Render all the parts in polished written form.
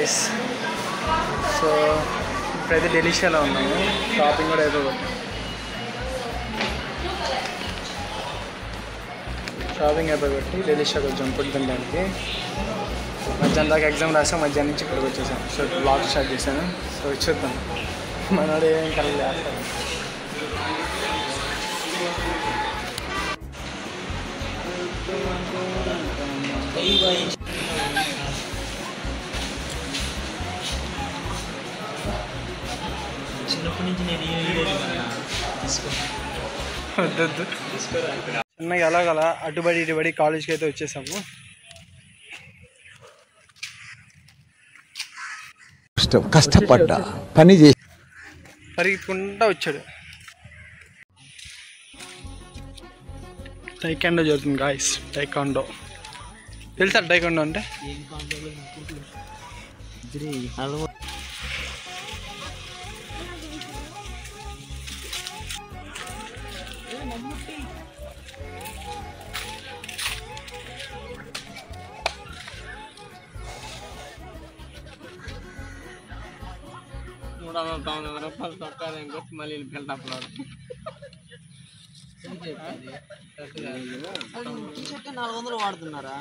Guys. So ఇప్పుడైతే డెలిషియాలో ఉన్నాము. Shopping కూడా అయిపోయింది. షాపింగ్ అయిపోయి డెలిషియాకి వచ్చాం ఫుడ్ తినడానికి. మధ్యాహ్నం దాకా ఎగ్జామ్ రాసాం, మధ్యాహ్నం నుంచి ఇక్కడికి వచ్చేసాం. సో బ్లాగ్ స్టార్ట్ చేశాను. సో చూద్దాం మనోడు ఏం కలర్ చేస్తాడు. చిన్నప్పటి నుంచి నేను వద్దొద్దు చిన్నగా ఎలాగలా అటుబడి ఇటుబడి కాలేజ్కి అయితే వచ్చేసాము. కష్టపడ్డా పని చేసి పరిగెత్తుకుంటా వచ్చాడు. టైకాండో జరుగుతుంది గాయస్. టైకాండో తెలుసా? టైకాండో అంటే రూపాయలు తొక్కాలి ఇంకొచ్చి మళ్ళీ బిల్డప్లో 400 వాడుతున్నారా?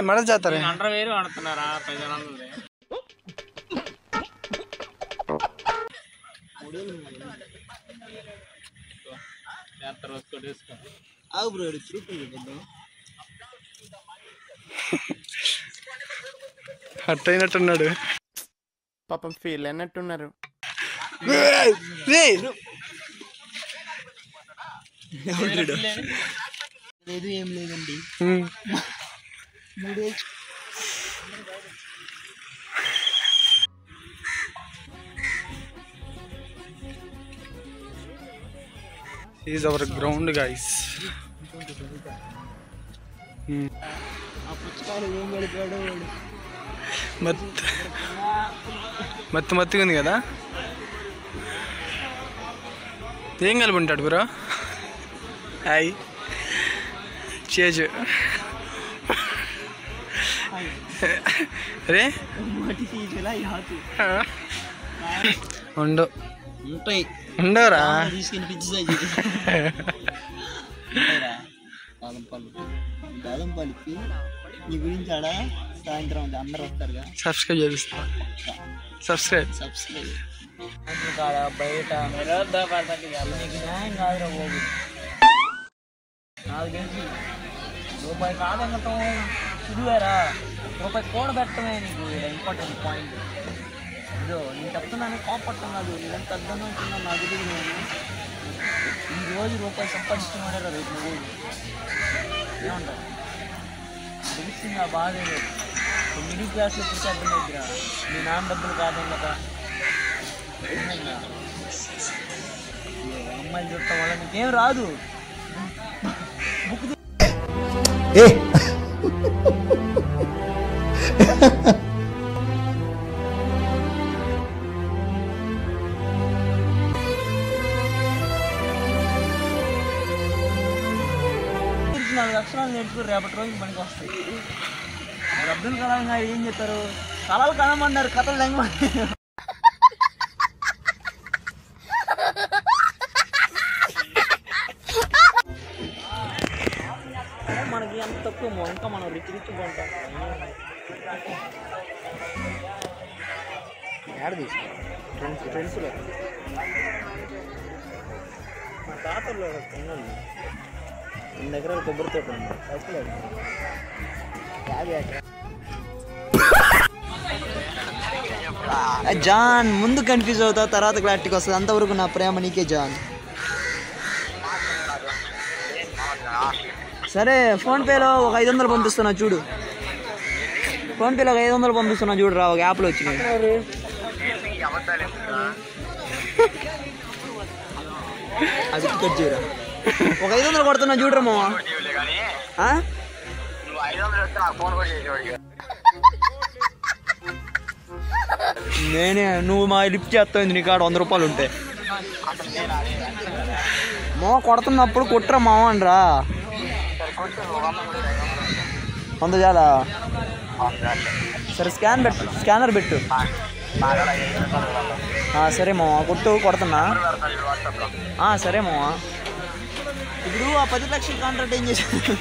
మడ చేస్తారా? 100,000 వాడుతున్నారా? 500 ఆగు బ్రో అట్టయినట్టున్నాడు. పాపం ఫీల్ అయినట్టున్నారు. లేదు ఏం లేదండి. Is our ground guys. మత్తుగా ఉంది కదా. ఏం కలిపి ఉంటాడు బ్రో? హాయ్ చేజు. అరే ఉండవరా? బాదం పాలకి నీ గురించి ఆడ సాయంత్రం అందరు వస్తారుగా. సబ్స్క్రైబ్ చేస్తా. సబ్స్క్రైబ్ బయట నీకు న్యాయం కాదురా బాబు. నాకు తెలిసి రూపాయి కాదనటం సులువేరా, రూపాయి కూడబెట్టమే నీకు ఇంపార్టెంట్ పాయింట్. ఇదో నేను చెప్తున్నాను, కోపట్టం కాదు. నేనంత అర్థం అవుతున్నా నాకు తెలియదు. నేను ఈరోజు రూపాయి సంపాదించుకున్నాడా రేపు నువ్వు ఏమంటావు? తెలిసింది ఆ బాధ. మిడిల్ క్లాస్లో పుట్టి అర్థమైద్దిరా. మీ నాన్న డబ్బులు కాదన్నట అమ్మాయిలు చూడటం వల్ల నీకేం రాదు. బుక్ అక్షరాలు నేర్చుకుని రేపటి రోజు పనికి వస్తాయి. అబ్దుల్ కలాం గారు ఏం చెప్పారు? కళలు కనమన్నారు, కథలు తెగమన్నారు. మనకి ఎంత తక్కువ, ఇంకా మనం రిచ్ కొంటాం. యాడ్ తీసుకో ఫ్రెండ్స్లో మా తాతల్లో కొన్నాను. 2 ఎకరాలు కొబ్బరి తోట ఉంది. తప్పలేదు. జాన్ ముందు కన్ఫ్యూజ్ అవుతావు, తర్వాత క్లారిటీకి వస్తుంది. అంతవరకు నా ప్రేమ నీకే జాన్. సరే ఫోన్పేలో ఒక 500 పంపిస్తున్నా చూడు. ఫోన్పేలో ఒక 500 పంపిస్తున్నా చూడు రా. ఒక యాప్లో వచ్చినాయి. అది కట్ చేయరా. ఒక 500 కొడుతున్నా చూడరా మామ. నేనే నువ్వు మా లిఫ్ట్ చేస్తావు. నీ కాడ 100 రూపాయలు ఉంటే మామ కొడుతున్నప్పుడు కుట్రా మామ అనరా. 100 చాలా సరే స్కానర్ పెట్టు. సరే మావా కొడుతున్నా. సరే మావా. ఇప్పుడు ఆ 10 లక్షల కాంట్రాక్ట్ ఏం చేశాను?